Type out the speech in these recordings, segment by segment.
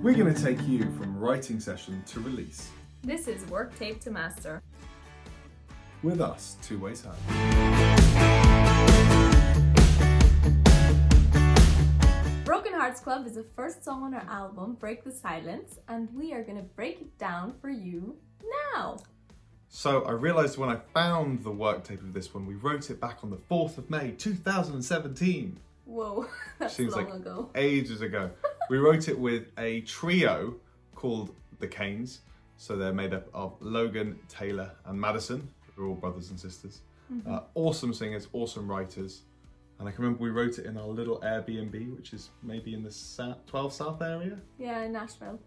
We're going to take you from writing session to release. This is Worktape to Master. With us, two ways home. Broken Hearts Club is the first song on our album, Break the Silence, and we are going to break it down for you now. So I realised when I found the worktape of this one, we wrote it back on the 4th of May 2017. Whoa, that's Seems long like ago. Ages ago. We wrote it with a trio called the Canes. So they're made up of Logan, Taylor and Madison. We're all brothers and sisters. Awesome singers, awesome writers. And I can remember we wrote it in our little Airbnb, which is maybe in the 12 South area. Yeah, in Nashville.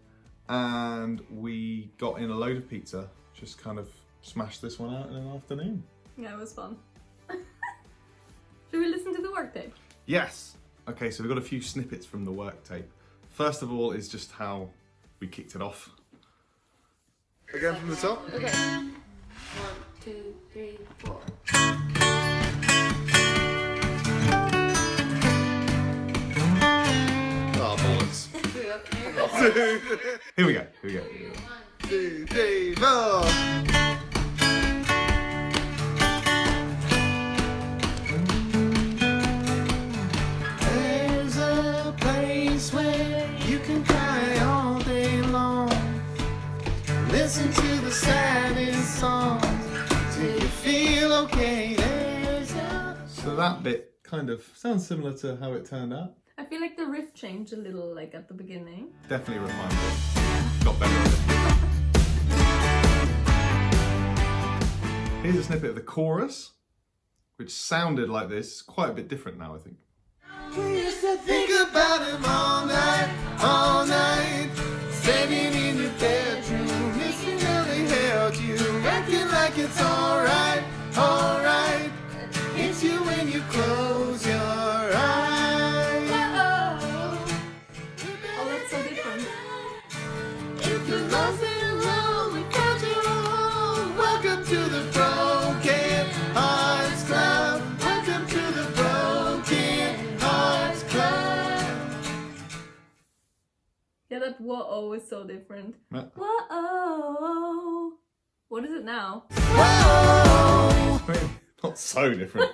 And we got in a load of pizza, just kind of smashed this one out in an afternoon. Yeah, it was fun. Should we listen to the worktape? Yes. Okay, so we've got a few snippets from the worktape. First of all is just how we kicked it off. Again from the top? Okay. 1, 2, 3, 4. Oh, bollocks. Here we go. 1, 2, 3, 4. There's a place where you can cry all day long. Listen to the saddest songs till you feel okay. So that bit kind of sounds similar to how it turned out. I feel like the riff changed a little, like at the beginning. Definitely refined it. Got better at it. Here's a snippet of the chorus, which sounded like this. Quite a bit different now, I think. We used to think about him all night, standing in your bedroom, missing how they held you, acting like it's alright. It's you when you close your eyes. Oh, that's so different. If you're lost and alone, we found your home. Welcome to the Broken Hearts Club. Welcome to the Broken Hearts Club. Yeah, that whoa is so different. Yeah. Whoa. What is it now? Whoa. I mean, not so different.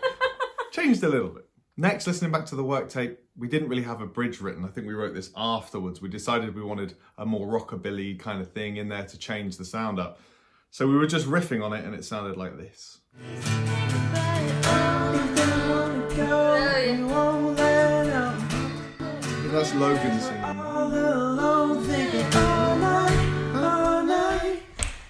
Changed a little bit. Next, listening back to the worktape, we didn't really have a bridge written. I think we wrote this afterwards. We decided we wanted a more rockabilly kind of thing in there to change the sound up. So we were just riffing on it and it sounded like this. That's Logan singing. All alone, thinking all night,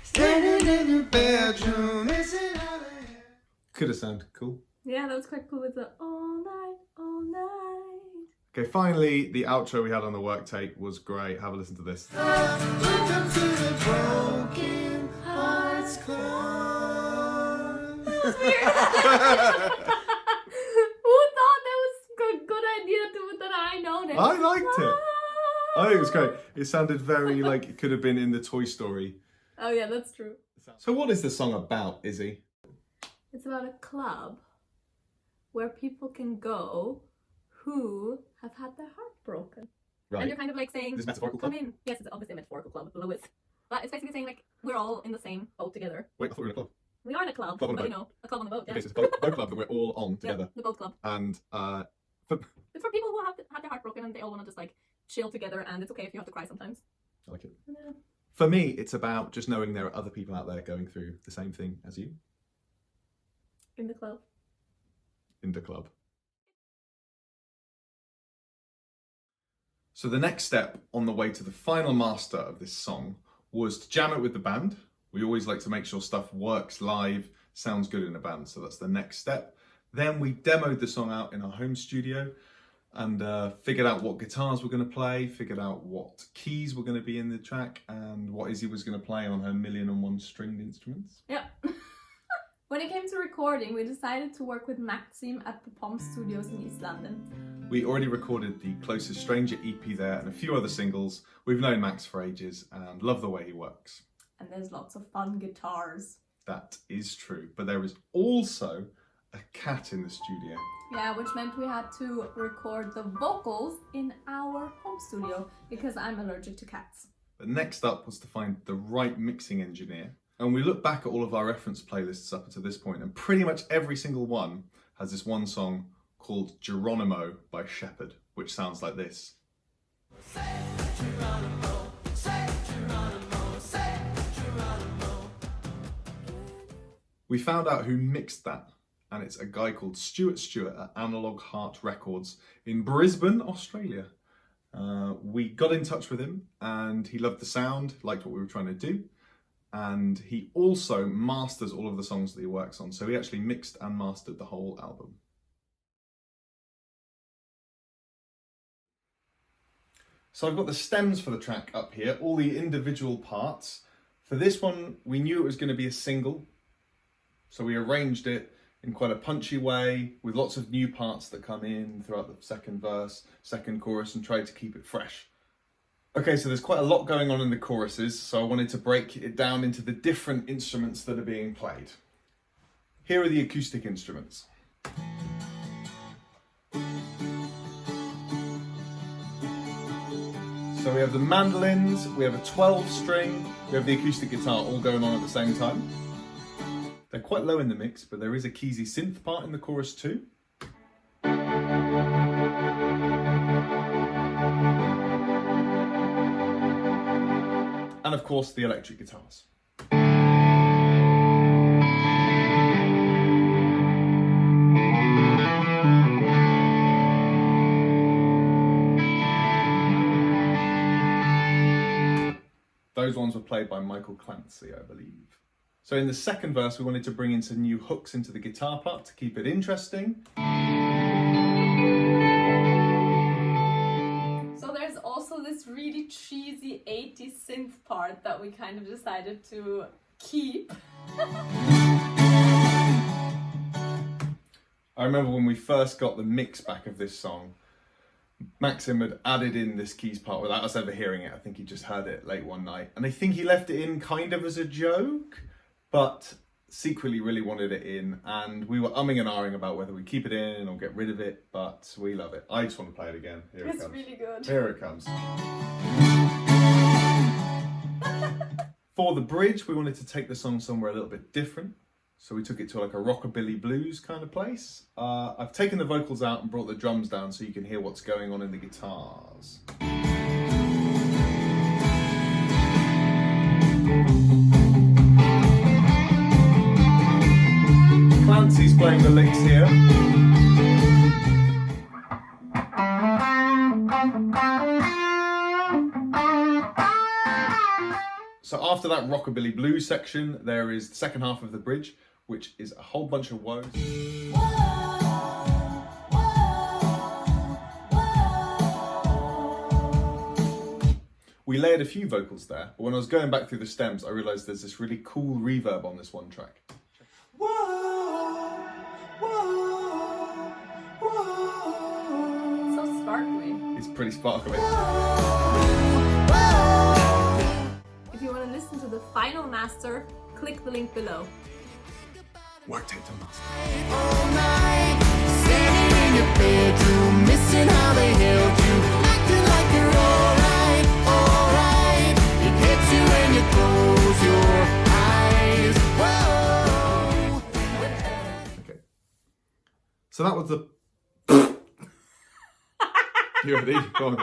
standing in your bedroom, missing how they held. Could have sounded cool. Yeah, that was quite cool with the all night, all night. Okay, finally, the outro we had on the worktape was great. Have a listen to this. Welcome to the Broken Hearts Club. Who thought that was a good idea that I noticed? I liked it. I think it was great. It sounded very like it could have been in the Toy Story. Oh yeah, that's true. So what is the song about, Izzy? It's about a club where people can go who have had their heart broken. And you're kind of like saying, This metaphorical come club? in. Yes, it's obviously a metaphorical club, Lewis. But it's basically saying like, we're all in the same boat together. Wait, I thought we were in a club. We are in a club, Club on a but boat. you know, a club on the boat, yeah. Okay, so it's a boat club that we're all on Yeah, together. the boat club. And It's for people who have had their heart broken and they all want to just like chill together, and it's okay if you have to cry sometimes. I like it. Yeah. For me, it's about just knowing there are other people out there going through the same thing as you. In the club. In the club. So the next step on the way to the final master of this song was to jam it with the band. We always like to make sure stuff works live, sounds good in a band, so that's the next step. Then we demoed the song out in our home studio and figured out what guitars we're going to play, figured out what keys were going to be in the track, and what Izzy was going to play on her 1,000,001 stringed instruments. Yeah. When it came to recording, we decided to work with Maxim at the Palm Studios in East London. We already recorded the Closest Stranger EP there and a few other singles. We've known Max for ages and love the way he works. And there's lots of fun guitars. That is true. But there is also a cat in the studio. Yeah, which meant we had to record the vocals in our home studio because I'm allergic to cats. But next up was to find the right mixing engineer. And we look back at all of our reference playlists up to this point, and pretty much every single one has this one song called Geronimo by Shepherd, which sounds like this. We found out who mixed that, and it's a guy called Stuart Stewart at Analog Heart Records in Brisbane, Australia. We got in touch with him and he loved the sound, liked what we were trying to do, and he also masters all of the songs that he works on. So he actually mixed and mastered the whole album. So I've got the stems for the track up here, all the individual parts. For this one, we knew it was going to be a single, so we arranged it in quite a punchy way with lots of new parts that come in throughout the second verse, second chorus, and tried to keep it fresh. Okay, so there's quite a lot going on in the choruses, so I wanted to break it down into the different instruments that are being played. Here are the acoustic instruments. So we have the mandolins, we have a 12-string, we have the acoustic guitar all going on at the same time. They're quite low in the mix, but there is a keysy synth part in the chorus too. And of course, the electric guitars. Those ones were played by Michael Clancy, I believe. So in the second verse, we wanted to bring in some new hooks into the guitar part to keep it interesting. So there's also this really cheesy 80s synth part that we kind of decided to keep. I remember when we first got the mix back of this song, Maxim had added in this keys part without us ever hearing it. I think he just heard it late one night. And I think he left it in kind of as a joke, but secretly really wanted it in. And we were umming and ahhing about whether we keep it in or get rid of it, but we love it. I just want to play it again. Here it comes. It's really good. Here it comes. For the bridge, we wanted to take the song somewhere a little bit different. So we took it to like a rockabilly blues kind of place. I've taken the vocals out and brought the drums down so you can hear what's going on in the guitars. Clancy's playing the licks here. So after that rockabilly blues section, there is the second half of the bridge, which is a whole bunch of woes. We layered a few vocals there, but when I was going back through the stems, I realised there's this really cool reverb on this one track. So sparkly. It's pretty sparkly. If you want to listen to the final master, click the link below. Worktape to master. All night, standing in your bedroom, missing how they held you, acting like you're alright, alright. It hits you when you close your eyes. Whoa. Okay. So that was the... You ready? Go on.